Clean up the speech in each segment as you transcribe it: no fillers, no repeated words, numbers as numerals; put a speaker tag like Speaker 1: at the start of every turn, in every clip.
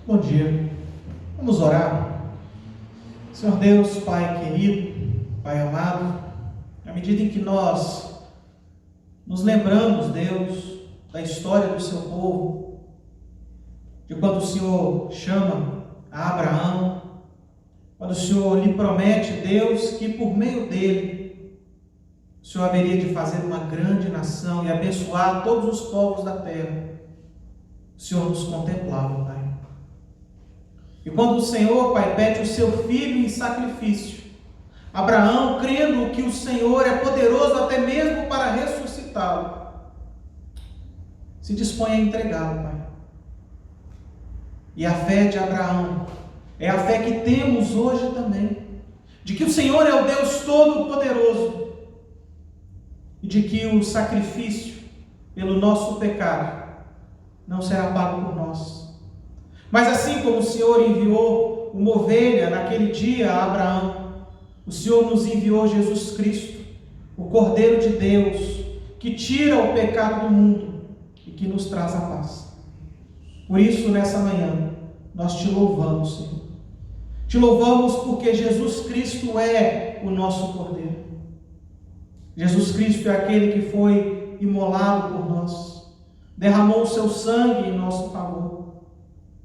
Speaker 1: Bom dia, vamos orar. Senhor Deus, Pai querido, Pai amado, à medida em que nós nos lembramos, Deus, da história do seu povo, de quando o Senhor chama a Abraão, quando o Senhor lhe promete, Deus, que por meio dele o Senhor haveria de fazer uma grande nação e abençoar todos os povos da terra. O Senhor nos contemplava, Pai. E quando o Senhor, Pai, pede o seu filho em sacrifício, Abraão, crendo que o Senhor é poderoso até mesmo para ressuscitá-lo, se dispõe a entregá-lo, Pai. E a fé de Abraão é a fé que temos hoje também, de que o Senhor é o Deus Todo-Poderoso e de que o sacrifício pelo nosso pecado não será pago por nós. Mas assim como o Senhor enviou uma ovelha naquele dia a Abraão, o Senhor nos enviou Jesus Cristo, o Cordeiro de Deus, que tira o pecado do mundo e que nos traz a paz. Por isso, nessa manhã, nós te louvamos, Senhor. Te louvamos porque Jesus Cristo é o nosso Cordeiro. Jesus Cristo é aquele que foi imolado por nós, derramou o seu sangue em nosso favor,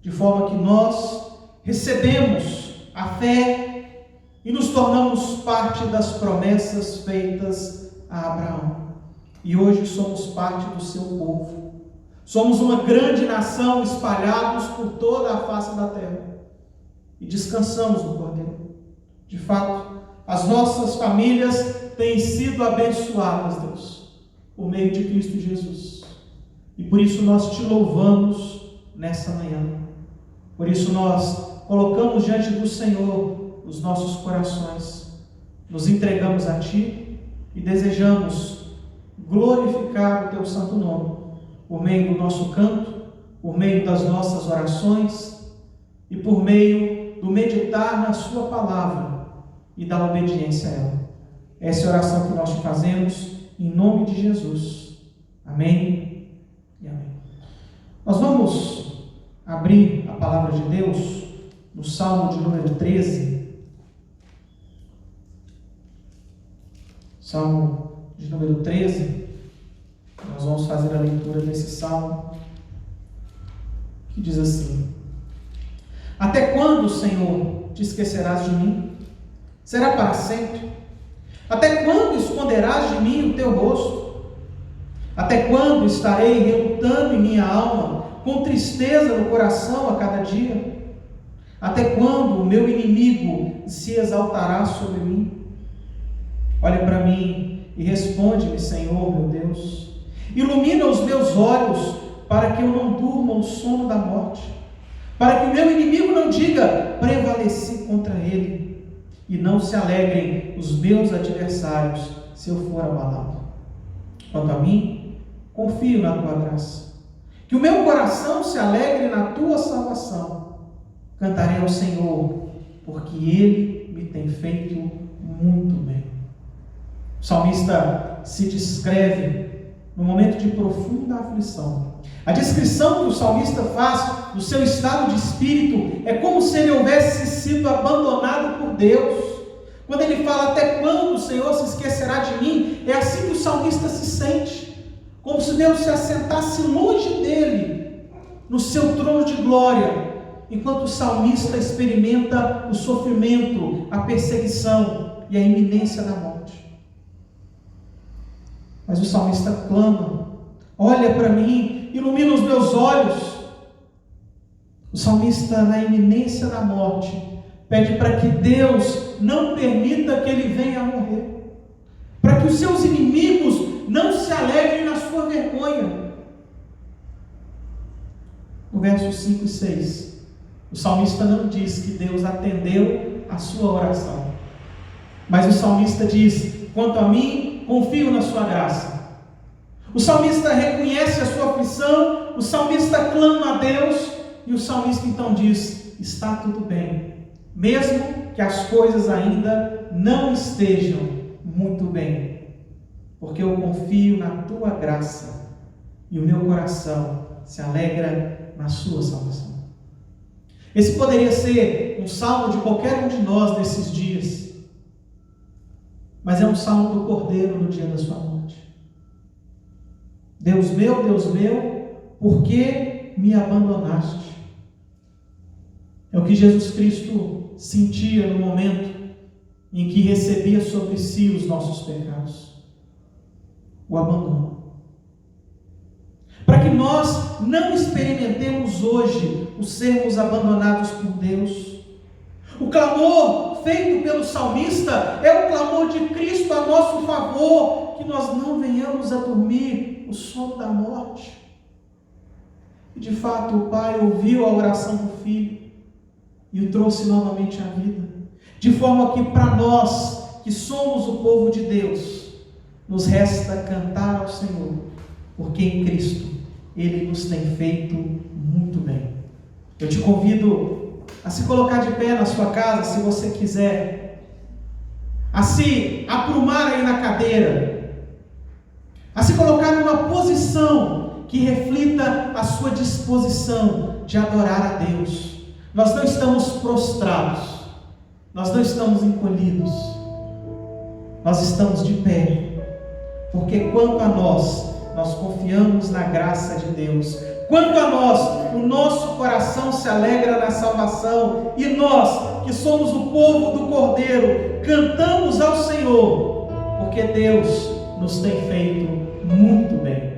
Speaker 1: de forma que nós recebemos a fé e nos tornamos parte das promessas feitas a Abraão. E hoje somos parte do seu povo. Somos uma grande nação espalhados por toda a face da terra. E descansamos no Cordeiro. De fato, as nossas famílias têm sido abençoadas, Deus, por meio de Cristo Jesus. E por isso nós te louvamos nessa manhã. Por isso nós colocamos diante do Senhor os nossos corações, nos entregamos a Ti e desejamos glorificar o Teu santo nome, por meio do nosso canto, por meio das nossas orações e por meio do meditar na Sua palavra e da obediência a ela. Essa é a oração que nós te fazemos em nome de Jesus. Amém e amém. Nós vamos abrir a palavra de Deus no Salmo de número 13. Salmo de número 13. Nós vamos fazer a leitura desse salmo, que diz assim: Até quando, Senhor, te esquecerás de mim? Será para sempre? Até quando esconderás de mim o teu rosto? Até quando estarei relutando em minha alma, com tristeza no coração a cada dia? Até quando o meu inimigo se exaltará sobre mim? Olha para mim e responde-me, Senhor, meu Deus. Ilumina os meus olhos, para que eu não durma o sono da morte, para que o meu inimigo não diga: prevaleci contra ele, e não se alegrem os meus adversários se eu for abalado. Quanto a mim, confio na tua graça. Que o meu coração se alegre na tua salvação. Cantarei ao Senhor, porque Ele me tem feito muito bem. O salmista se descreve no momento de profunda aflição. A descrição que o salmista faz do seu estado de espírito é como se ele houvesse sido abandonado por Deus. Quando ele fala: até quando o Senhor se esquecerá de mim? É assim que o salmista se sente. Como se Deus se assentasse longe dele, no seu trono de glória, enquanto o salmista experimenta o sofrimento, a perseguição e a iminência da morte. Mas o salmista clama: olha para mim, ilumina os meus olhos. O salmista, na iminência da morte, pede para que Deus não permita que ele venha a morrer, para que os seus inimigos não se alegrem na sua vergonha. No versos 5 e 6, o salmista não diz que Deus atendeu a sua oração, mas o salmista diz: quanto a mim, confio na sua graça. O salmista reconhece a sua aflição, o salmista clama a Deus, e o salmista então diz: está tudo bem, mesmo que as coisas ainda não estejam muito bem, porque eu confio na tua graça, e o meu coração se alegra na sua salvação. Esse poderia ser um salmo de qualquer um de nós nesses dias, mas é um salmo do Cordeiro no dia da sua morte. Deus meu, por que me abandonaste? É o que Jesus Cristo sentia no momento em que recebia sobre si os nossos pecados. O abandono. Para que nós não experimentemos hoje o sermos abandonados por Deus, o clamor feito pelo salmista é o clamor de Cristo a nosso favor, que nós não venhamos a dormir o sono da morte. E de fato o Pai ouviu a oração do Filho e o trouxe novamente à vida, de forma que para nós, que somos o povo de Deus, nos resta cantar ao Senhor, porque em Cristo Ele nos tem feito muito bem. Eu te convido a se colocar de pé na sua casa, se você quiser, a se aprumar aí na cadeira, a se colocar numa posição que reflita a sua disposição de adorar a Deus. Nós não estamos prostrados, nós não estamos encolhidos, nós estamos de pé, porque quanto a nós confiamos na graça de Deus. Quanto a nós, o nosso coração se alegra na salvação, e nós, que somos o povo do Cordeiro, cantamos ao Senhor, porque Deus nos tem feito muito bem.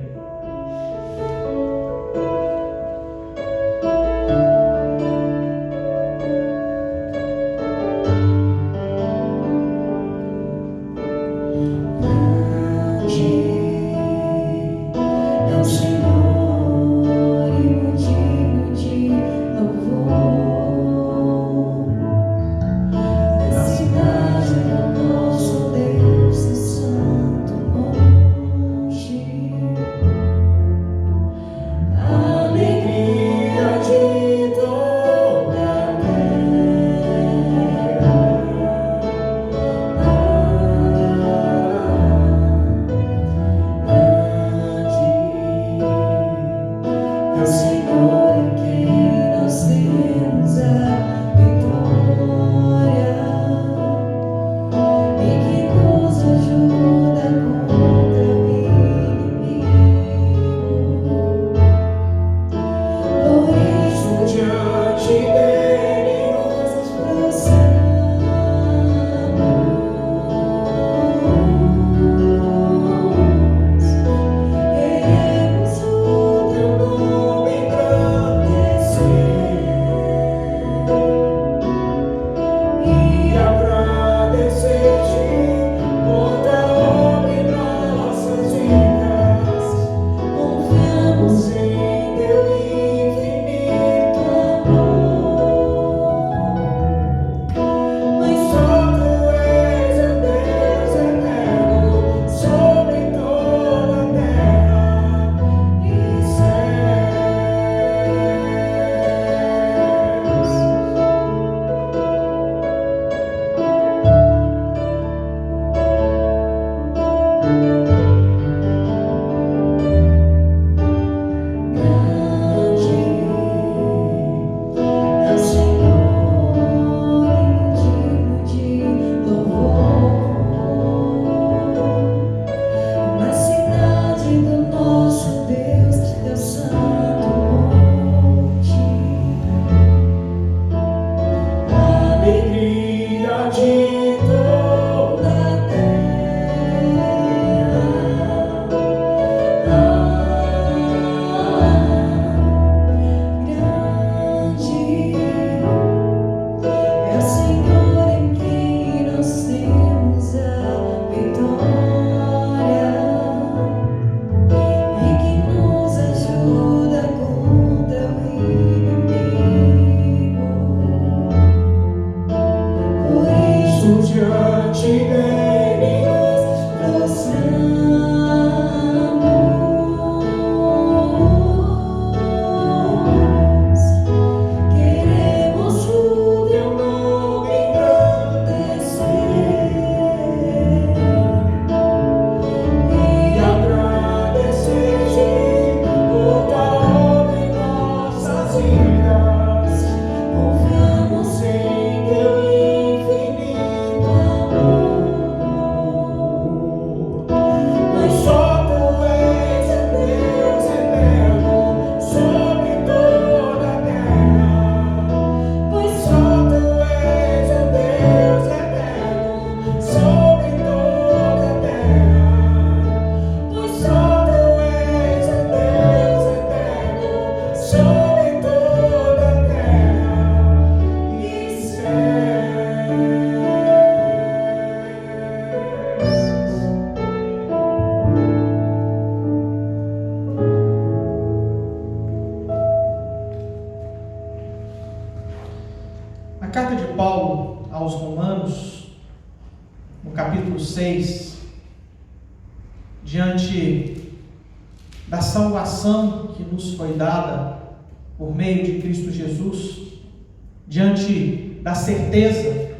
Speaker 2: diante dele nos prostramos. Queremos o teu nome engrandecer e agradecer-te por tua obra em nossas vidas. Confiamos em teu infinito amor, pois só tu és o Deus eterno sobre toda a terra. Pois só tu és o Deus eterno sobre toda a terra. Pois só tu és o Deus eterno sobre toda a terra e céus.
Speaker 1: Na carta de Paulo aos Romanos, no capítulo 6, diante da salvação que nos foi dada por meio de Cristo Jesus, diante da certeza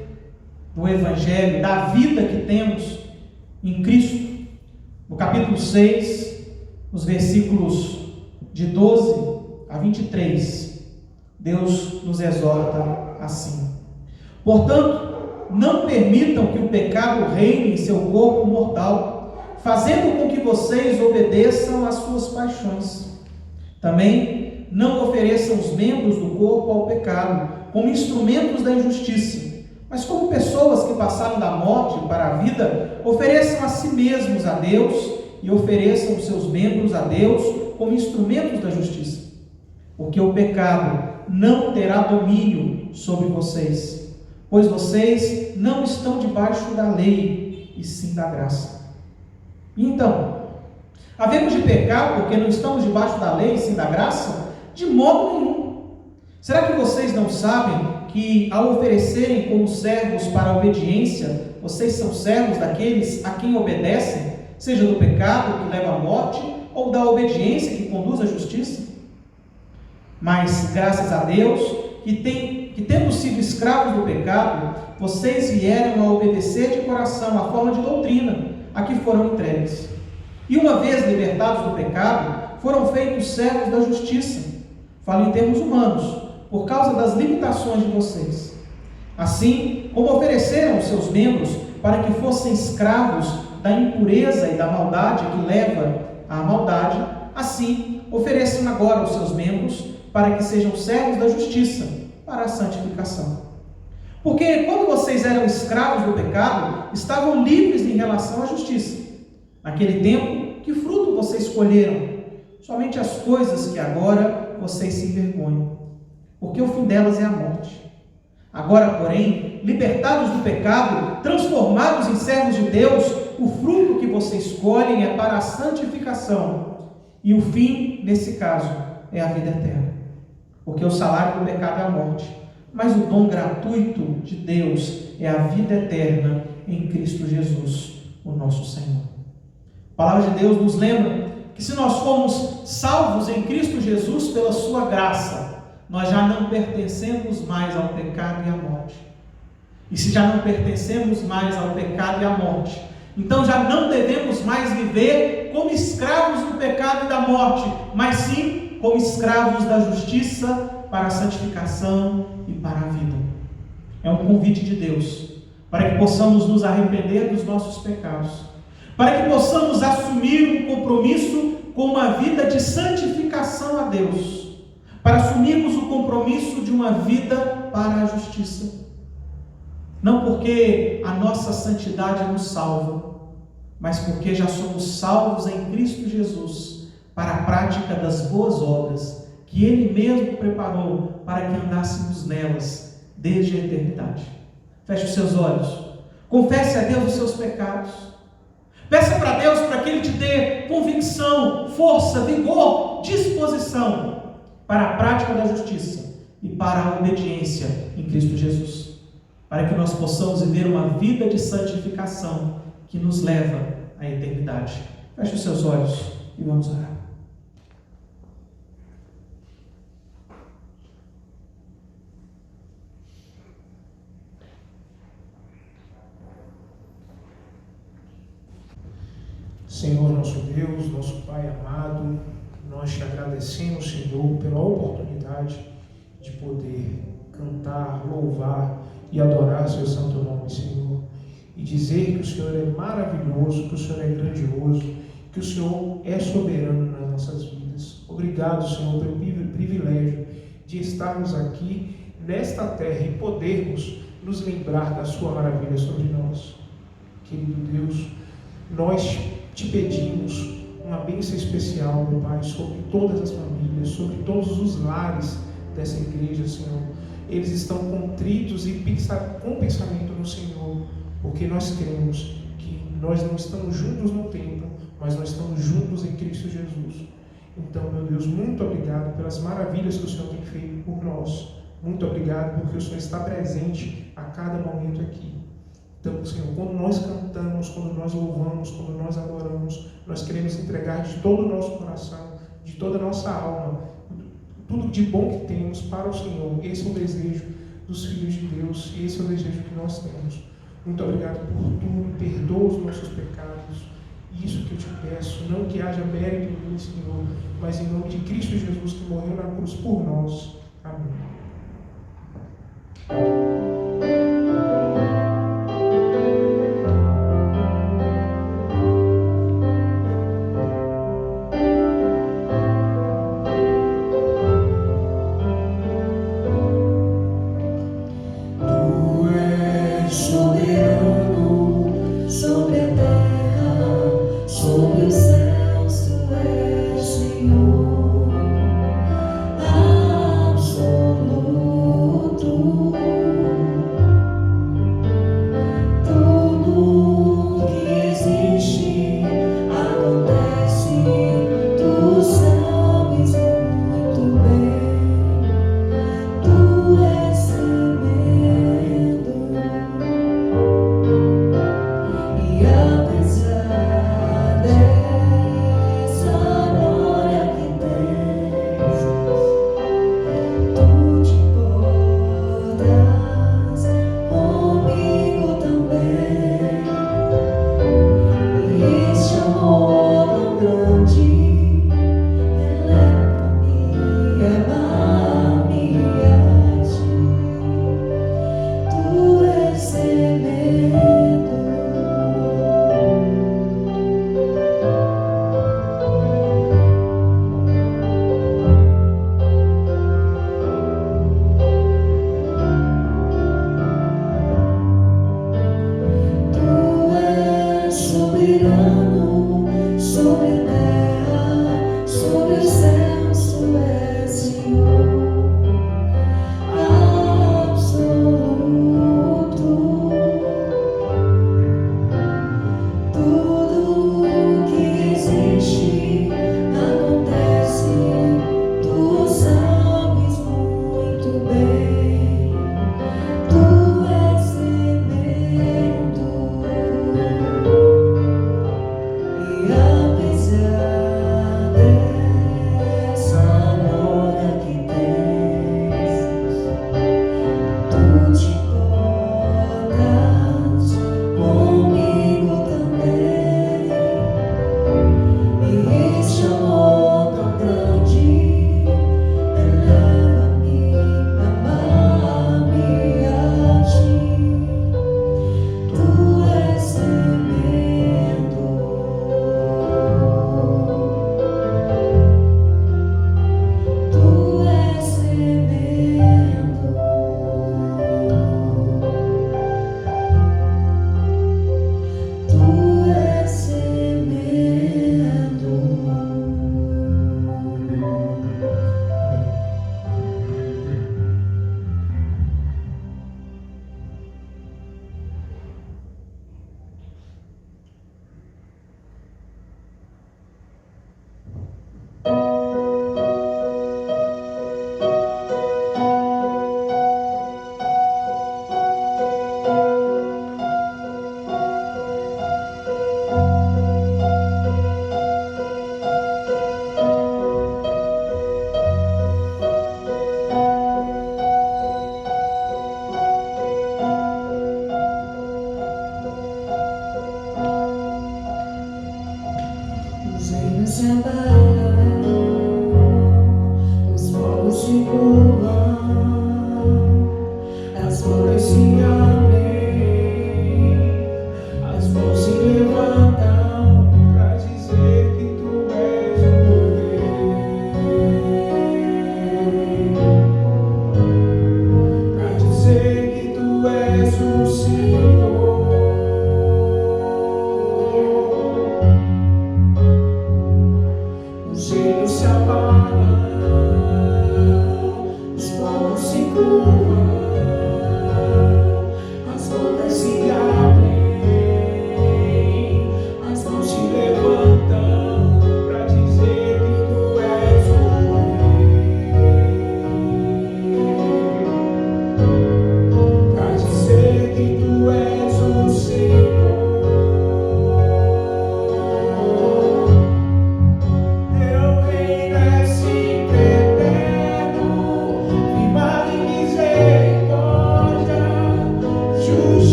Speaker 1: do Evangelho, da vida que temos em Cristo, no capítulo 6, nos versículos de 12 a 23, Deus nos exorta assim: portanto, não permitam que o pecado reine em seu corpo mortal, fazendo com que vocês obedeçam às suas paixões. Também não ofereçam os membros do corpo ao pecado como instrumentos da injustiça, mas como pessoas que passaram da morte para a vida, ofereçam a si mesmos a Deus e ofereçam os seus membros a Deus como instrumentos da justiça. Porque o pecado não terá domínio sobre vocês, pois vocês não estão debaixo da lei, e sim da graça. E então, havemos de pecar porque não estamos debaixo da lei e sim da graça? De modo nenhum. Será que vocês não sabem que, ao oferecerem como servos para a obediência, vocês são servos daqueles a quem obedecem, seja do pecado que leva à morte, ou da obediência que conduz à justiça? Mas, graças a Deus, que tendo sido escravos do pecado, vocês vieram a obedecer de coração a forma de doutrina a que foram entregues. E uma vez libertados do pecado, foram feitos servos da justiça. Falo em termos humanos, por causa das limitações de vocês. Assim, como ofereceram os seus membros para que fossem escravos da impureza e da maldade que leva à maldade, assim, ofereçam agora os seus membros para que sejam servos da justiça, para a santificação. Porque quando vocês eram escravos do pecado, estavam livres em relação à justiça. Naquele tempo, que fruto vocês colheram? Somente as coisas que agora vocês se envergonham, porque o fim delas é a morte. Agora, porém, libertados do pecado, transformados em servos de Deus, o fruto que vocês colhem é para a santificação, e o fim, nesse caso, é a vida eterna. Porque o salário do pecado é a morte, mas o dom gratuito de Deus é a vida eterna em Cristo Jesus, o nosso Senhor. A palavra de Deus nos lembra que se nós fomos salvos em Cristo Jesus pela sua graça, nós já não pertencemos mais ao pecado e à morte. E se já não pertencemos mais ao pecado e à morte, então já não devemos mais viver como escravos do pecado e da morte, mas sim como escravos da justiça para a santificação e para a vida. É um convite de Deus para que possamos nos arrepender dos nossos pecados, para que possamos assumir um compromisso com uma vida de santificação a Deus, para assumirmos o compromisso de uma vida para a justiça. Não porque a nossa santidade nos salva, mas porque já somos salvos em Cristo Jesus para a prática das boas obras que Ele mesmo preparou para que andássemos nelas desde a eternidade. Feche os seus olhos, confesse a Deus os seus pecados, peça para Deus para que Ele te dê convicção, força, vigor, disposição para a prática da justiça e para a obediência em Cristo Jesus. para que nós possamos viver uma vida de santificação que nos leva à eternidade. Feche os seus olhos e vamos orar.
Speaker 2: Senhor, nosso Deus, nosso Pai amado, nós te agradecemos, Senhor, pela oportunidade de poder cantar, louvar e adorar seu santo nome, Senhor. E dizer que o Senhor é maravilhoso, que o Senhor é grandioso, que o Senhor é soberano nas nossas vidas. Obrigado, Senhor, pelo privilégio de estarmos aqui nesta terra e podermos nos lembrar da sua maravilha sobre nós. Querido Deus, nós te pedimos uma bênção especial, meu Pai, sobre todas as famílias, sobre todos os lares dessa igreja, Senhor. Eles estão contritos e com pensamento no Senhor, porque nós cremos que nós não estamos juntos no tempo, mas nós estamos juntos em Cristo Jesus. Então, meu Deus, muito obrigado pelas maravilhas que o Senhor tem feito por nós. Muito obrigado porque o Senhor está presente a cada momento aqui. Então, Senhor, quando nós cantamos, quando nós louvamos, quando nós adoramos, nós queremos entregar de todo o nosso coração, de toda a nossa alma, tudo de bom que temos para o Senhor. Esse é o desejo dos filhos de Deus, esse é o desejo que nós temos. Muito obrigado por tudo, perdoa os nossos pecados. Isso que eu te peço, não que haja mérito em mim, Senhor, mas em nome de Cristo Jesus que morreu na cruz por nós. Amém.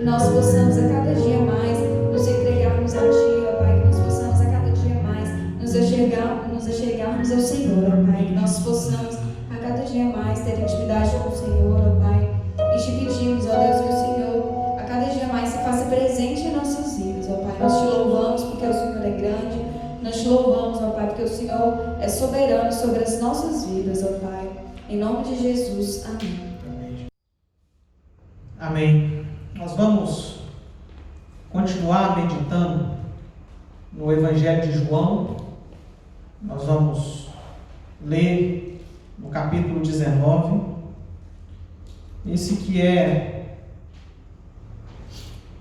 Speaker 3: nós possamos a cada dia mais nos entregarmos a Ti, ó Pai, que nós possamos a cada dia mais nos achegarmos ao Senhor, ó Pai, que nós possamos a cada dia mais ter intimidade com o Senhor, ó Pai, e te pedimos, ó Deus, que o Senhor a cada dia mais se faça presente em nossas vidas, ó Pai. Nós te louvamos porque o Senhor é grande, nós te louvamos, ó Pai, porque o Senhor é soberano sobre as nossas vidas, ó Pai. Em nome de Jesus, amém.
Speaker 1: Amém. Nós vamos continuar meditando no Evangelho de João. Nós vamos ler no capítulo 19, esse que é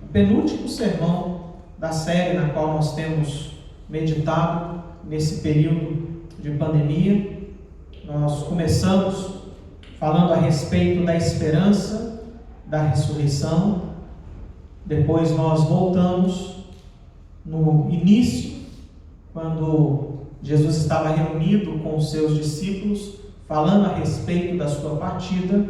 Speaker 1: o penúltimo sermão da série na qual nós temos meditado nesse período de pandemia. Nós começamos falando a respeito da esperança da ressurreição. Depois nós voltamos no início, quando Jesus estava reunido com os seus discípulos, falando a respeito da sua partida.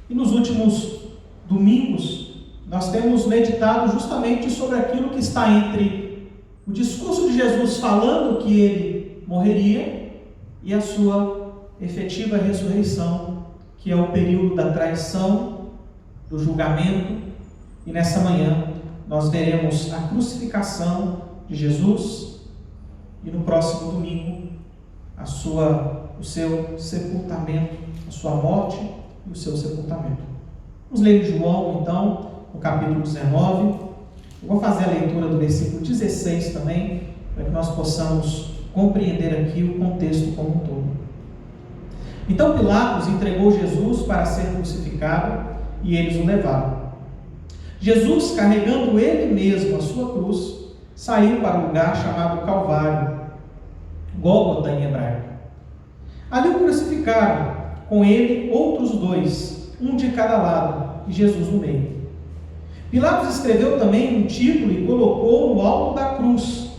Speaker 1: E nos últimos domingos nós temos meditado justamente sobre aquilo que está entre o discurso de Jesus falando que ele morreria e a sua efetiva ressurreição, que é o período da traição, do julgamento. E nessa manhã nós veremos a crucificação de Jesus e no próximo domingo o seu sepultamento, a sua morte e o seu sepultamento. Vamos ler em João, então, o capítulo 19. Eu vou fazer a leitura do versículo 16 também, para que nós possamos compreender aqui o contexto como um todo. Então Pilatos entregou Jesus para ser crucificado e eles o levaram. Jesus, carregando ele mesmo a sua cruz, saiu para o lugar chamado Calvário, Gólgota em hebraico. Ali o crucificaram, com ele outros dois, um de cada lado, e Jesus no meio. Pilatos escreveu também um título e colocou no alto da cruz.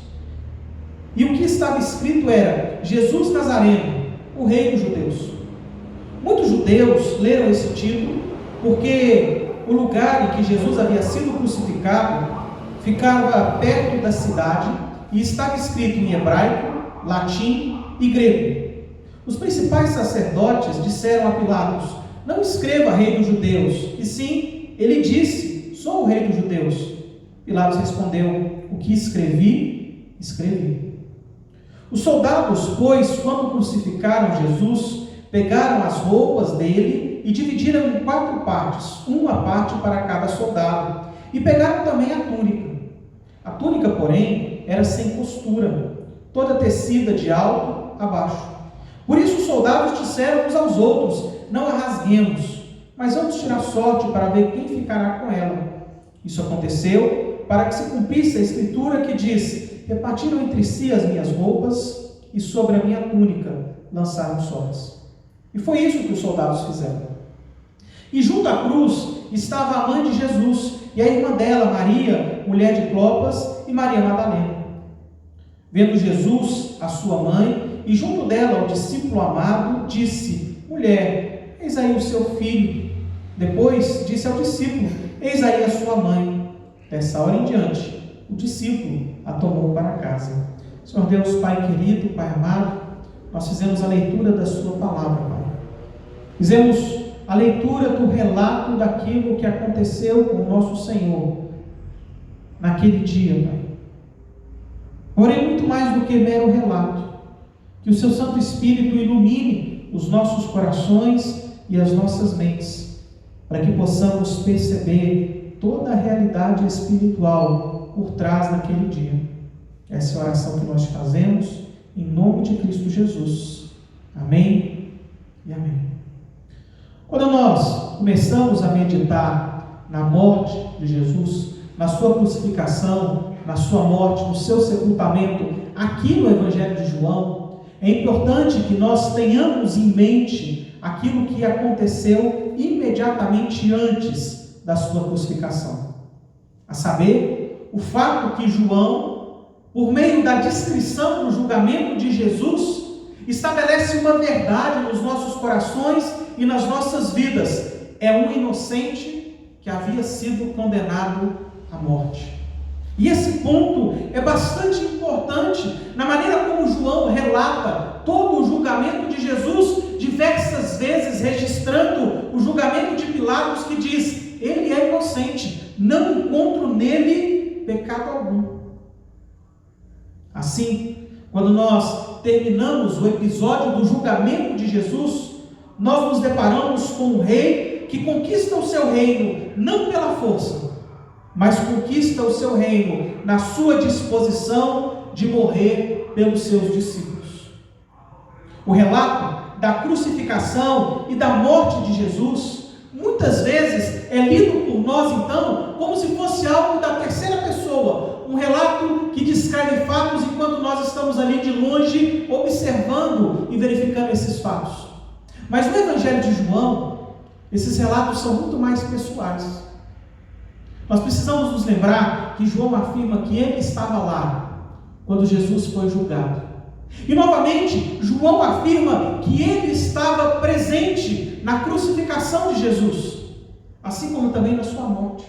Speaker 1: E o que estava escrito era: Jesus Nazareno, o Rei dos Judeus. Muitos judeus leram esse título porque o lugar em que Jesus havia sido crucificado ficava perto da cidade e estava escrito em hebraico, latim e grego. Os principais sacerdotes disseram a Pilatos: não escreva Rei dos Judeus, e sim, ele disse: sou o Rei dos Judeus. Pilatos respondeu: o que escrevi, escrevi. Os soldados, pois, quando crucificaram Jesus, pegaram as roupas dele e dividiram em 4 partes, uma parte para cada soldado, e pegaram também a túnica. A túnica, porém, era sem costura, toda tecida de alto a baixo. Por isso os soldados disseram uns aos outros: não a rasguemos, mas vamos tirar sorte para ver quem ficará com ela. Isso aconteceu para que se cumprisse a escritura que diz: repartiram entre si as minhas roupas e sobre a minha túnica lançaram sortes. E foi isso que os soldados fizeram. E junto à cruz estava a mãe de Jesus e a irmã dela, Maria, mulher de Clopas, e Maria Madalena. Vendo Jesus, a sua mãe, e junto dela o discípulo amado, disse: mulher, eis aí o seu filho. Depois disse ao discípulo: eis aí a sua mãe. Dessa hora em diante, o discípulo a tomou para casa. Senhor Deus, Pai querido, Pai amado, nós fizemos a leitura da sua palavra, Pai. Fizemos a leitura do relato daquilo que aconteceu com o nosso Senhor naquele dia, Pai. Porém, muito mais do que mero relato, que o seu Santo Espírito ilumine os nossos corações e as nossas mentes, para que possamos perceber toda a realidade espiritual por trás daquele dia. Essa é a oração que nós fazemos em nome de Cristo Jesus. Amém e amém. Quando nós começamos a meditar na morte de Jesus, na sua crucificação, na sua morte, no seu sepultamento, aqui no Evangelho de João, é importante que nós tenhamos em mente aquilo que aconteceu imediatamente antes da sua crucificação. A saber, o fato que João, por meio da descrição do julgamento de Jesus, estabelece uma verdade nos nossos corações e nas nossas vidas. É um inocente que havia sido condenado à morte. E esse ponto é bastante importante na maneira como João relata todo o julgamento de Jesus, diversas vezes registrando o julgamento de Pilatos, que diz: ele é inocente, não encontro nele pecado algum. Assim, quando nós terminamos o episódio do julgamento de Jesus, nós nos deparamos com um rei que conquista o seu reino não pela força, mas conquista o seu reino na sua disposição de morrer pelos seus discípulos. O relato da crucificação e da morte de Jesus, muitas vezes é lido por nós, então, como se fosse algo da terceira pessoa, um relato que descreve fatos enquanto nós estamos ali de longe, observando e verificando esses fatos. Mas no Evangelho de João, esses relatos são muito mais pessoais. Nós precisamos nos lembrar que João afirma que ele estava lá quando Jesus foi julgado. E novamente, João afirma que ele estava presente na crucificação de Jesus, assim como também na sua morte.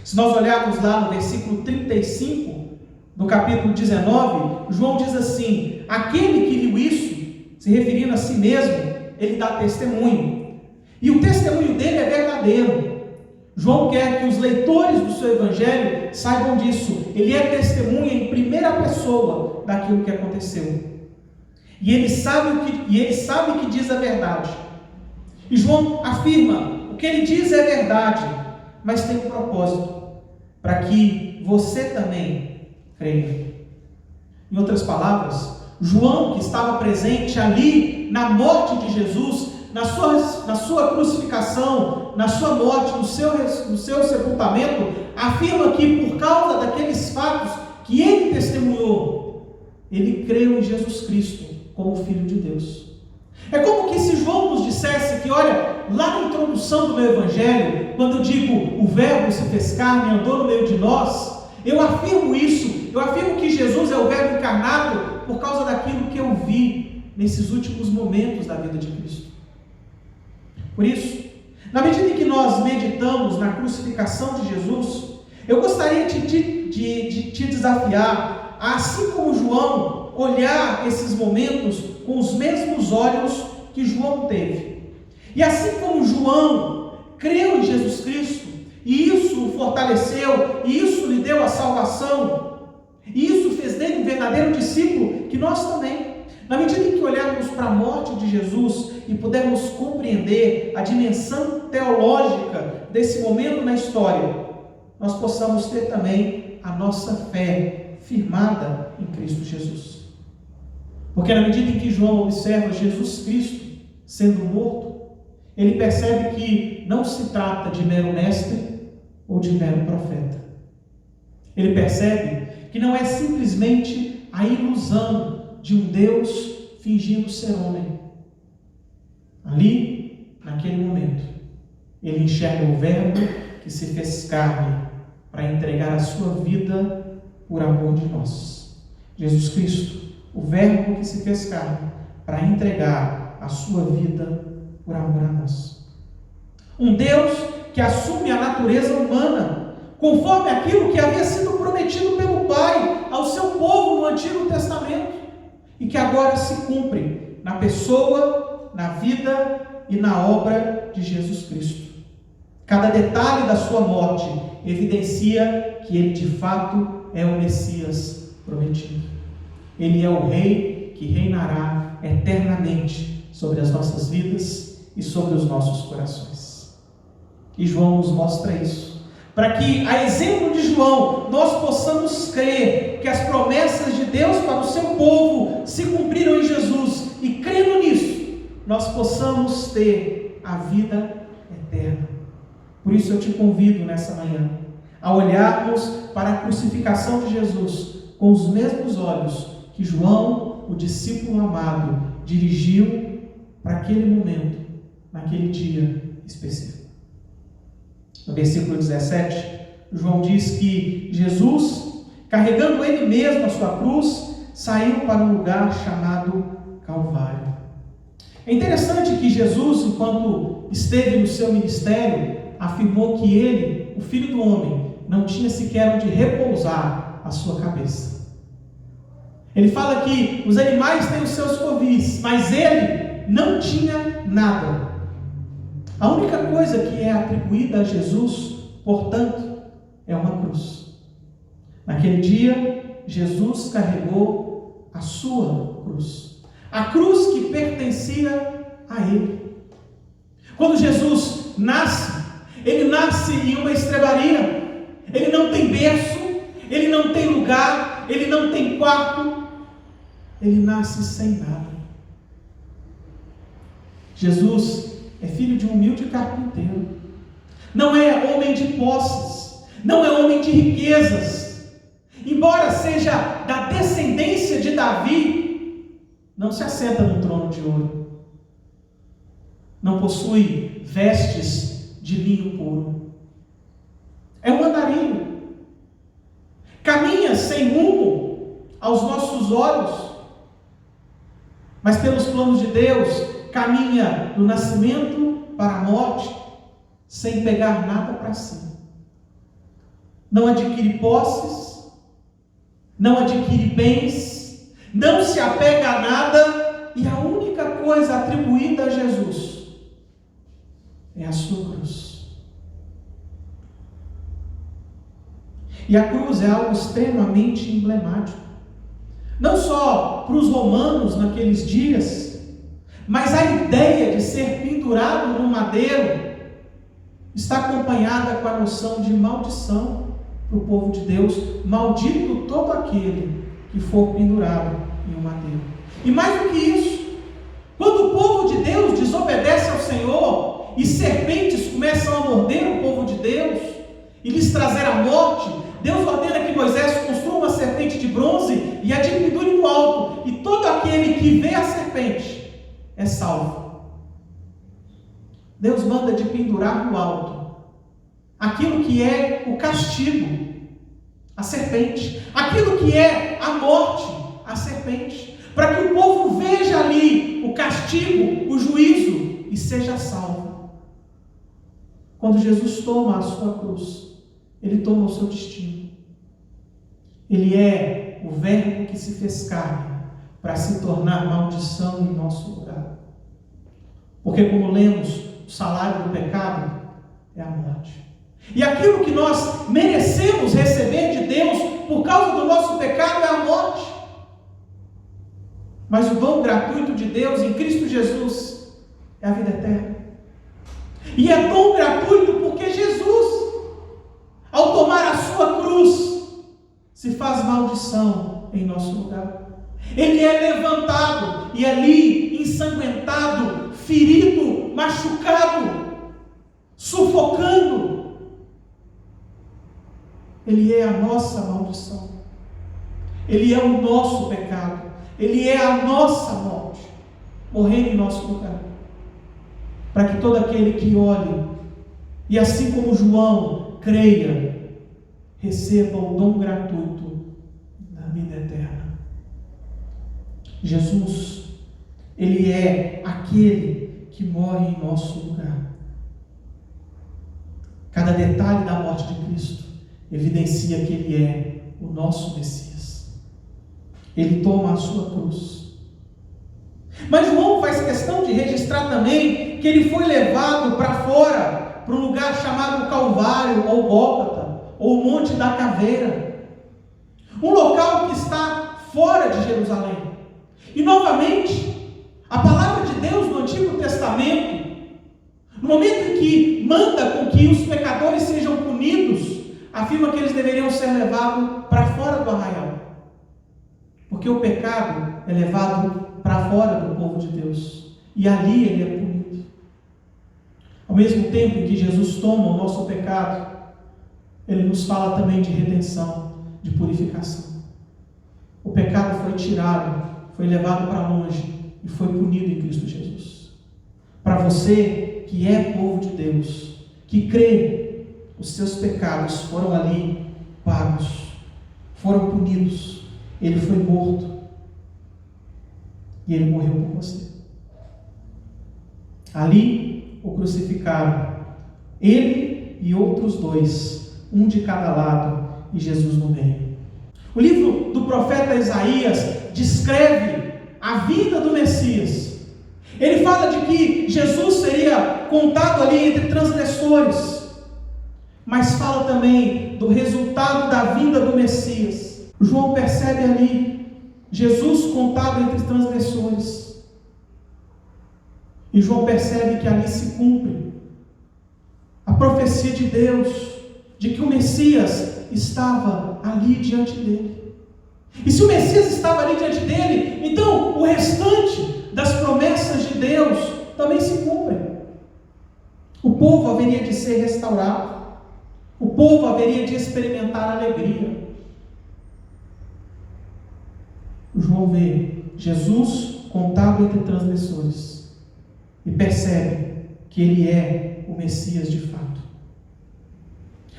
Speaker 1: Se nós olharmos lá no versículo 35 do capítulo 19, João diz assim: aquele que viu isso, se referindo a si mesmo, ele dá testemunho. E o testemunho dele é verdadeiro. João quer que os leitores do seu evangelho saibam disso. Ele é testemunha em primeira pessoa daquilo que aconteceu. E ele sabe que diz a verdade. E João afirma: o que ele diz é verdade, mas tem um propósito, para que você também creia. Em outras palavras, João, que estava presente ali na morte de Jesus, na sua crucificação, na sua morte, no seu sepultamento, afirma que por causa daqueles fatos que ele testemunhou, ele creu em Jesus Cristo como Filho de Deus. É como que se João nos dissesse que, olha, lá na introdução do meu evangelho, quando eu digo o verbo se fez carne e andou no meio de nós, eu afirmo isso, eu afirmo que Jesus é o verbo encarnado por causa daquilo que eu vi nesses últimos momentos da vida de Cristo. Por isso, na medida em que nós meditamos na crucificação de Jesus, eu gostaria de te desafiar a, assim como João, olhar esses momentos com os mesmos olhos que João teve. E assim como João creu em Jesus Cristo, e isso o fortaleceu, e isso lhe deu a salvação, e isso fez dele um verdadeiro discípulo, que nós também, na medida em que olharmos para a morte de Jesus e pudermos compreender a dimensão teológica desse momento na história, nós possamos ter também a nossa fé firmada em Cristo Jesus. Porque na medida em que João observa Jesus Cristo sendo morto, ele percebe que não se trata de mero mestre ou de mero profeta. Ele percebe que não é simplesmente a ilusão de um Deus fingindo ser homem. Ali, naquele momento, ele enxerga o verbo que se fez carne para entregar a sua vida por amor de nós. Jesus Cristo, o verbo que se fez carne para entregar a sua vida por amor a nós. Um Deus que assume a natureza humana, conforme aquilo que havia sido prometido pelo Pai ao seu povo no Antigo Testamento, e que agora se cumpre na pessoa, na vida e na obra de Jesus Cristo. Cada detalhe da sua morte evidencia que ele de fato é o Messias prometido. Ele é o Rei que reinará eternamente sobre as nossas vidas e sobre os nossos corações. E João nos mostra isso, para que, a exemplo de João, nós possamos crer que as promessas de Deus para o seu povo se cumpriram em Jesus, e crendo nisso, nós possamos ter a vida eterna. Por isso eu te convido nessa manhã a olharmos para a crucificação de Jesus com os mesmos olhos que João, o discípulo amado, dirigiu para aquele momento, naquele dia específico. No versículo 17, João diz que Jesus, carregando ele mesmo a sua cruz, saiu para um lugar chamado Calvário. É interessante que Jesus, enquanto esteve no seu ministério, afirmou que ele, o Filho do Homem, não tinha sequer onde repousar a sua cabeça. Ele fala que os animais têm os seus covis, mas ele não tinha nada. A única coisa que é atribuída a Jesus, portanto, é uma cruz. Naquele dia, Jesus carregou a sua cruz. A cruz que pertencia a ele. Quando Jesus nasce, ele nasce em uma estrebaria. Ele não tem berço, ele não tem lugar, ele não tem quarto. Ele nasce sem nada. Jesus é filho de um humilde carpinteiro. Não é homem de posses, não é homem de riquezas. Embora seja da descendência de Davi, não se assenta no trono de ouro. Não possui vestes de linho puro. É um andarilho. Caminha sem rumo aos nossos olhos, mas pelos planos de Deus, caminha do nascimento para a morte, sem pegar nada para si. Não adquire posses, não adquire bens, não se apega a nada, e a única coisa atribuída a Jesus é a sua cruz. E a cruz é algo extremamente emblemático. Não só para os romanos naqueles dias, mas a ideia de ser pendurado no madeiro está acompanhada com a noção de maldição para o povo de Deus. Maldito todo aquele que for pendurado em um madeiro. E mais do que isso, quando o povo de Deus desobedece ao Senhor e serpentes começam a morder o povo de Deus e lhes trazer a morte, Deus ordena que Moisés construa uma serpente de bronze e a pendure no alto, e todo aquele que vê a serpente é salvo. Deus manda de pendurar no alto aquilo que é o castigo, a serpente, aquilo que é a morte, a serpente, para que o povo veja ali o castigo, o juízo e seja salvo. Quando Jesus toma a sua cruz, ele toma o seu destino. Ele é o Verbo que se fez carne para se tornar maldição em nosso lugar. Porque, como lemos, o salário do pecado é a morte. E aquilo que nós merecemos receber de Deus por causa do nosso pecado é a morte. Mas o dom gratuito de Deus em Cristo Jesus é a vida eterna. E é dom gratuito porque Jesus, ao tomar a sua cruz, se faz maldição em nosso lugar. Ele é levantado e ali ensanguentado, ferido, machucado, sufocando. Ele é a nossa maldição. Ele é o nosso pecado. Ele é a nossa morte, morrendo em nosso lugar. Para que todo aquele que olhe, e assim como João, creia, receba o dom gratuito da vida eterna. Jesus, ele é aquele que morre em nosso lugar. Cada detalhe da morte de Cristo evidencia que ele é o nosso Messias. Ele toma a sua cruz. Mas João faz questão de registrar também que ele foi levado para fora, para um lugar chamado Calvário, ou Gólgota, ou Monte da Caveira. Um local que está fora de Jerusalém. E novamente, a palavra de Deus no Antigo Testamento, no momento em que manda com que os pecadores sejam punidos, afirma que eles deveriam ser levados para fora do arraial. Porque o pecado é levado para fora do povo de Deus. E ali ele é punido. Ao mesmo tempo em que Jesus toma o nosso pecado, ele nos fala também de redenção, de purificação. O pecado foi tirado, foi levado para longe e foi punido em Cristo Jesus. Para você que é povo de Deus, que crê, os seus pecados foram ali pagos, foram punidos. Ele foi morto e ele morreu por você. Ali o crucificaram, ele e outros 2, um de cada lado e Jesus no meio. O livro do profeta Isaías descreve a vinda do Messias. Ele fala de que Jesus seria contado ali entre transgressores, mas fala também do resultado da vinda do Messias. João percebe ali Jesus contado entre transgressores, e João percebe que ali se cumpre a profecia de Deus, de que o Messias estava ali diante dele. E se o Messias estava ali diante dele, então o restante das promessas de Deus também se cumprem. O povo haveria de ser restaurado, o povo haveria de experimentar alegria. João vê Jesus contado entre transgressores e percebe que ele é o Messias de fato.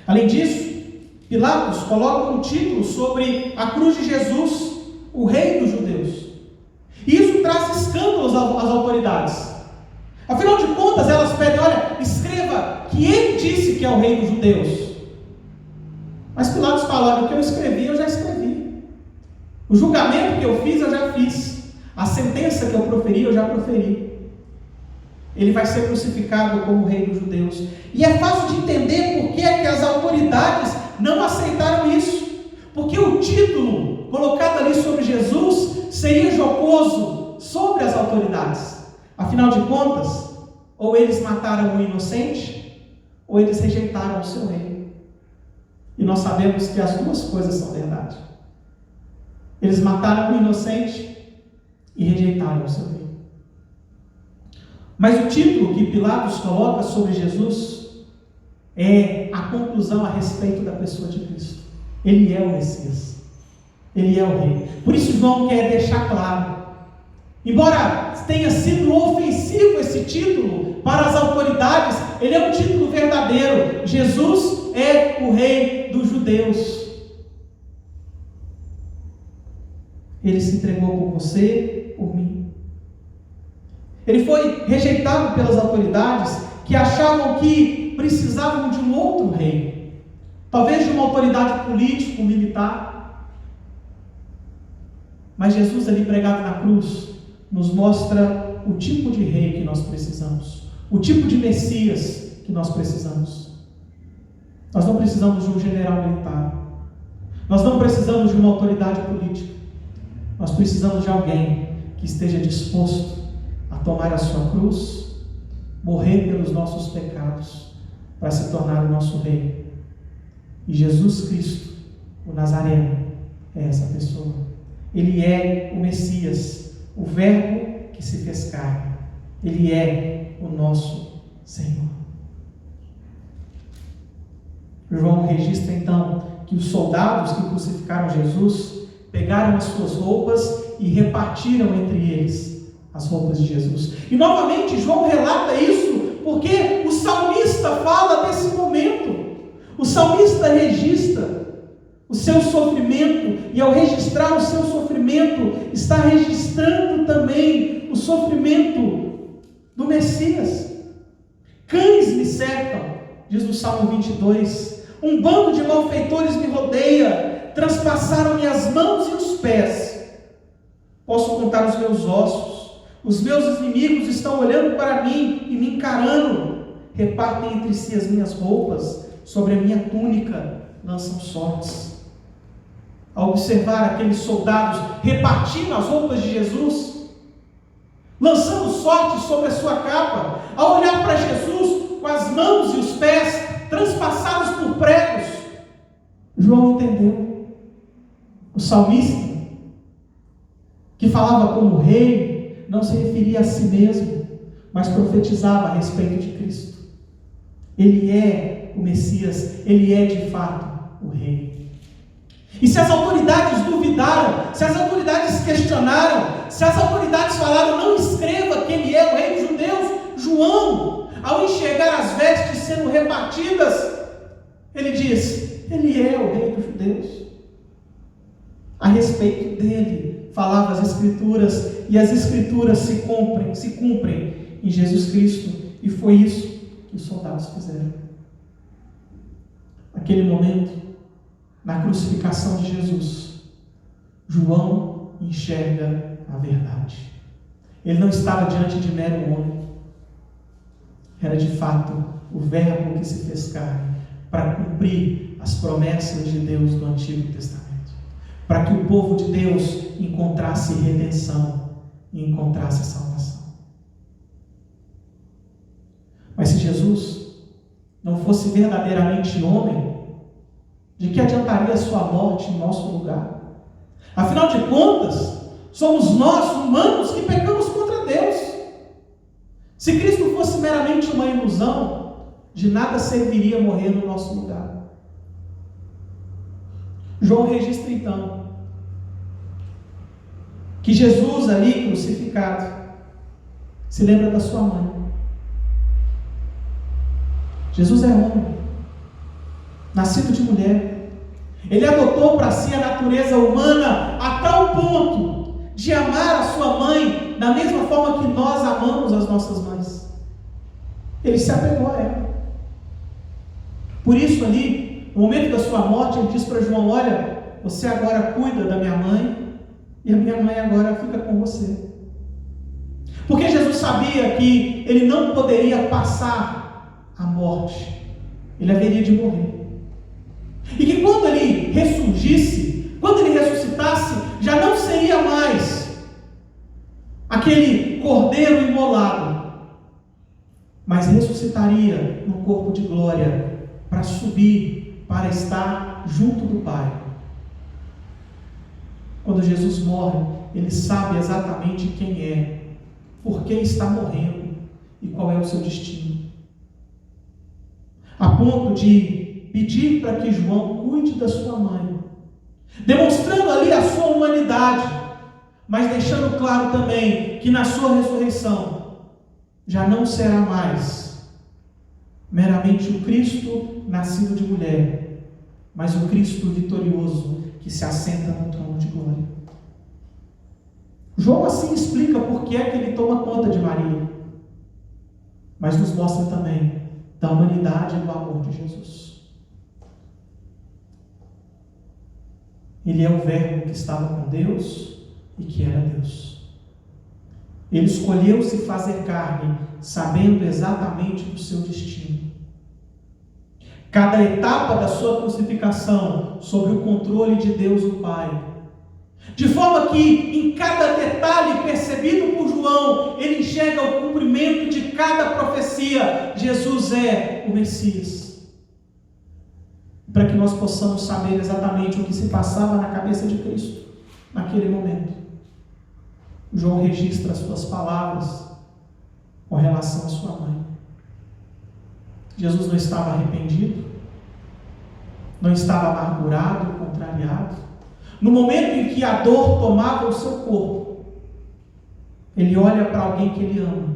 Speaker 1: Além disso, Pilatos coloca um título sobre a cruz de Jesus, o Rei dos Judeus. E isso traz escândalos às autoridades. Afinal de contas, elas pedem, olha, escreva que ele disse que é o Rei dos Judeus. Mas Pilatos fala, olha, o que eu escrevi, eu já escrevi. O julgamento que eu fiz, eu já fiz. A sentença que eu proferi, eu já proferi. Ele vai ser crucificado como Rei dos Judeus. E é fácil de entender por que é que as autoridades não aceitaram isso. Porque o título colocado ali sobre Jesus seria jocoso sobre as autoridades. Afinal de contas, ou eles mataram o inocente, ou eles rejeitaram o seu rei. E nós sabemos que as duas coisas são verdade. Eles mataram o inocente e rejeitaram o seu rei. Mas o título que Pilatos coloca sobre Jesus é a conclusão a respeito da pessoa de Cristo. Ele é o Messias. Ele é o Rei. Por isso João quer deixar claro, embora tenha sido ofensivo esse título para as autoridades, ele é um título verdadeiro. Jesus é o Rei dos Judeus. Ele se entregou por você, por mim. Ele foi rejeitado pelas autoridades que achavam que precisavam de um outro rei, talvez de uma autoridade política, militar. Mas Jesus ali pregado na cruz nos mostra o tipo de rei que nós precisamos, o tipo de Messias que nós precisamos. Nós não precisamos de um general militar, nós não precisamos de uma autoridade política, nós precisamos de alguém que esteja disposto a tomar a sua cruz, morrer pelos nossos pecados, para se tornar o nosso rei. E Jesus Cristo, o Nazareno, é essa pessoa. Ele é o Messias, o Verbo que se fez carne. Ele é o nosso Senhor. João registra então que os soldados que crucificaram Jesus pegaram as suas roupas e repartiram entre eles as roupas de Jesus. E novamente João relata isso porque o salmista fala desse momento. O salmista registra o seu sofrimento, e ao registrar o seu sofrimento, está registrando também o sofrimento do Messias. Cães me cercam, diz no Salmo 22, um bando de malfeitores me rodeia, transpassaram-me as mãos e os pés. Posso contar os meus ossos. Os meus inimigos estão olhando para mim e me encarando. Repartem entre si as minhas roupas, sobre a minha túnica lançam sortes. Ao observar aqueles soldados repartindo as roupas de Jesus, lançando sortes sobre a sua capa, ao olhar para Jesus com as mãos e os pés transpassados por pregos, João entendeu. O salmista, que falava como rei, não se referia a si mesmo, mas profetizava a respeito de Cristo. Ele é o Messias, ele é de fato o Rei. E se as autoridades duvidaram, se as autoridades questionaram, se as autoridades falaram, não escreva que ele é o Rei dos Judeus, João, ao enxergar as vestes sendo repartidas, ele diz, ele é o Rei dos Judeus. A respeito dele falava as Escrituras, e as Escrituras se cumprem em Jesus Cristo, e foi isso que os soldados fizeram. Aquele momento, na crucificação de Jesus, João enxerga a verdade. Ele não estava diante de mero homem. Era de fato o Verbo que se fez carne para cumprir as promessas de Deus do Antigo Testamento. Para que o povo de Deus encontrasse redenção e encontrasse salvação. Mas se Jesus não fosse verdadeiramente homem, de que adiantaria a sua morte em nosso lugar? Afinal de contas, somos nós, humanos, que pecamos contra Deus. Se Cristo fosse meramente uma ilusão, de nada serviria morrer no nosso lugar. João registra então que Jesus ali crucificado se lembra da sua mãe. Jesus é homem, nascido de mulher. Ele adotou para si a natureza humana a tal ponto de amar a sua mãe da mesma forma que nós amamos as nossas mães. Ele se apegou a ela. Por isso ali, no momento da sua morte, ele diz para João: olha, você agora cuida da minha mãe e a minha mãe agora fica com você. Porque Jesus sabia que ele não poderia passar a morte, ele haveria de morrer. E que quando ele ressurgisse, quando ele ressuscitasse, já não seria mais aquele cordeiro imolado, mas ressuscitaria no corpo de glória para subir, para estar junto do Pai. Quando Jesus morre, ele sabe exatamente quem é, por que está morrendo e qual é o seu destino. A ponto de pedir para que João cuide da sua mãe, demonstrando ali a sua humanidade, mas deixando claro também que na sua ressurreição já não será mais meramente o Cristo nascido de mulher, mas o Cristo vitorioso que se assenta no trono de glória. João assim explica por que é que ele toma conta de Maria, mas nos mostra também da humanidade e do amor de Jesus. Ele é o Verbo que estava com Deus e que era Deus. Ele escolheu se fazer carne, sabendo exatamente do seu destino. Cada etapa da sua crucificação sob o controle de Deus o Pai. De forma que em cada detalhe percebido por João, ele enxerga o cumprimento de cada profecia. Jesus é o Messias. Para que nós possamos saber exatamente o que se passava na cabeça de Cristo naquele momento, João registra as suas palavras com relação à sua mãe. Jesus não estava arrependido, não estava amargurado, contrariado. No momento em que a dor tomava o seu corpo, ele olha para alguém que ele ama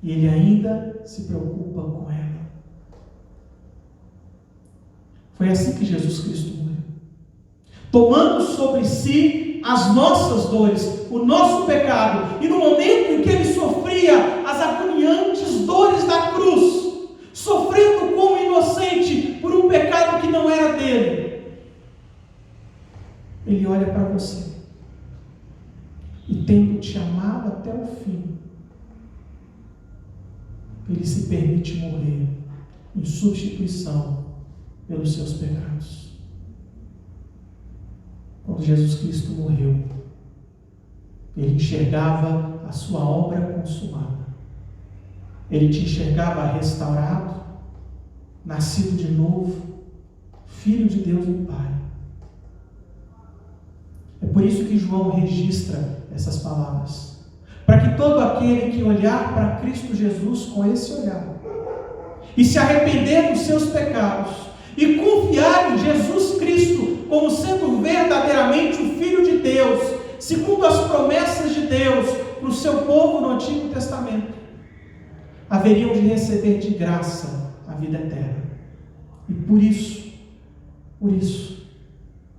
Speaker 1: e ele ainda se preocupa com ela. Foi assim que Jesus Cristo morreu, tomando sobre si as nossas dores, o nosso pecado. E no momento em que ele sofria as agoniantes dores da cruz, sofrendo como inocente por um pecado que não era dele, ele olha para você e, tendo te amado até o fim, ele se permite morrer em substituição pelos seus pecados. Quando Jesus Cristo morreu, ele enxergava a sua obra consumada. Ele te enxergava restaurado, nascido de novo, filho de Deus e Pai. É por isso que João registra essas palavras, para que todo aquele que olhar para Cristo Jesus com esse olhar e se arrepender dos seus pecados e confiar em Jesus Cristo como sendo verdadeiramente o Filho de Deus, segundo as promessas de Deus para o seu povo no Antigo Testamento, haveriam de receber de graça a vida eterna. E por isso,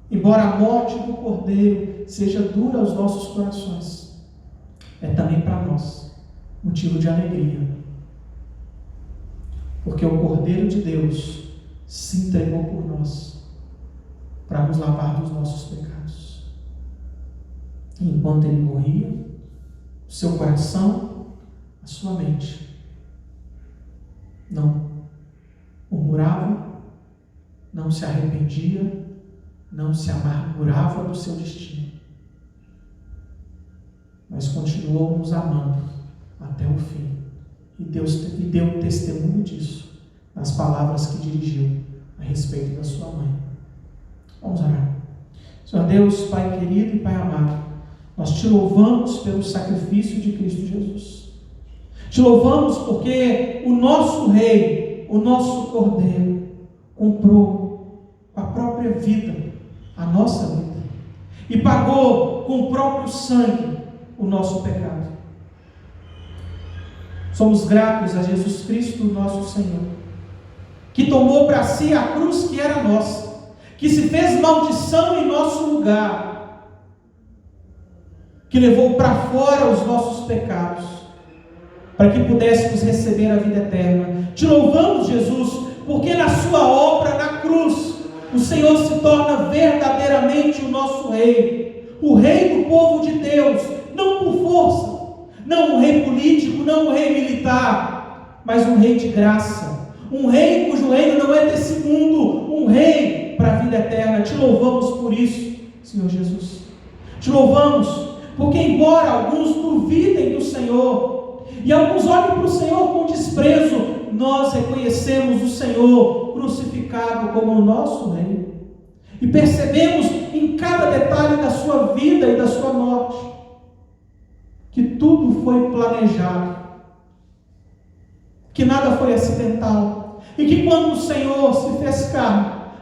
Speaker 1: embora a morte do Cordeiro seja dura aos nossos corações, é também para nós motivo de alegria, porque o Cordeiro de Deus se entregou por nós, para nos lavar dos nossos pecados. E enquanto Ele morria, o seu coração, a sua mente, não murmurava, não se arrependia, não se amargurava do seu destino, mas continuou nos amando até o fim. E deu testemunho disso nas palavras que dirigiu a respeito da sua mãe. Vamos orar. Senhor Deus, Pai querido e Pai amado, nós te louvamos pelo sacrifício de Cristo Jesus. Te louvamos porque o nosso Rei, o nosso Cordeiro, comprou com a própria vida a nossa vida e pagou com o próprio sangue o nosso pecado. Somos gratos a Jesus Cristo, nosso Senhor, que tomou para si a cruz que era nossa, que se fez maldição em nosso lugar, que levou para fora os nossos pecados, para que pudéssemos receber a vida eterna. Te louvamos, Jesus, porque na sua obra na cruz, o Senhor se torna verdadeiramente o nosso Rei, o Rei do povo de Deus, não por força, não um rei político, não um rei militar, mas um rei de graça, um rei cujo reino não é desse mundo, um rei para a vida eterna. Te louvamos por isso, Senhor Jesus. Te louvamos, porque embora alguns duvidem do Senhor, e alguns olhem para o Senhor com desprezo, nós reconhecemos o Senhor crucificado como o nosso Rei, e percebemos em cada detalhe da sua vida e da sua morte, que tudo foi planejado, que nada foi acidental, e que quando o Senhor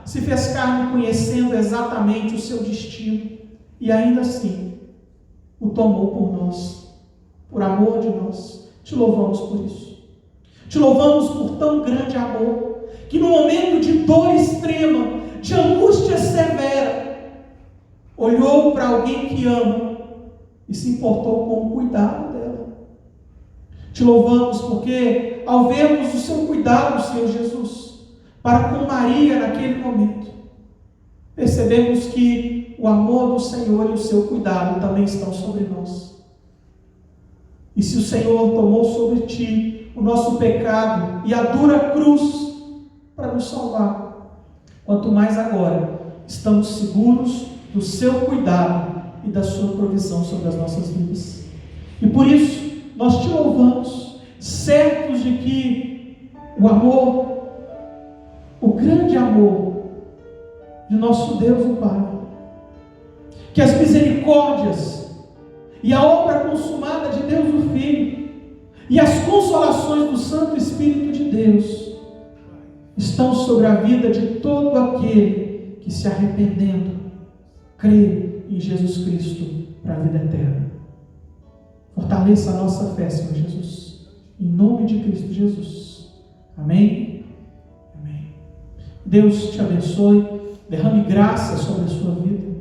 Speaker 1: se fez carne conhecendo exatamente o seu destino, e ainda assim o tomou por nós, por amor de nós. Te louvamos por isso. Te louvamos por tão grande amor, que no momento de dor extrema, de angústia severa, olhou para alguém que ama e se importou com o cuidado dela. Te louvamos porque, ao vermos o seu cuidado, Senhor Jesus, para com Maria naquele momento, percebemos que o amor do Senhor e o seu cuidado também estão sobre nós. E se o Senhor tomou sobre ti o nosso pecado e a dura cruz para nos salvar, quanto mais agora estamos seguros do seu cuidado e da sua provisão sobre as nossas vidas. E por isso nós te louvamos, certos de que o amor, o grande amor de nosso Deus o Pai, que as misericórdias e a obra consumada de Deus o Filho e as consolações do Santo Espírito de Deus estão sobre a vida de todo aquele que, se arrependendo, crê em Jesus Cristo para a vida eterna. Fortaleça a nossa fé, Senhor Jesus, em nome de Cristo Jesus. Amém? Amém. Deus te abençoe, derrame graça sobre a sua vida,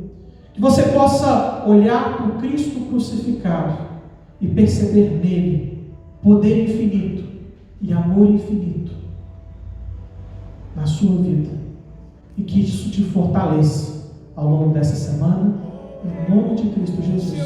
Speaker 1: que você possa olhar para o Cristo crucificado e perceber nele poder infinito e amor infinito na sua vida, e que isso te fortaleça ao longo dessa semana, em nome de Cristo Jesus.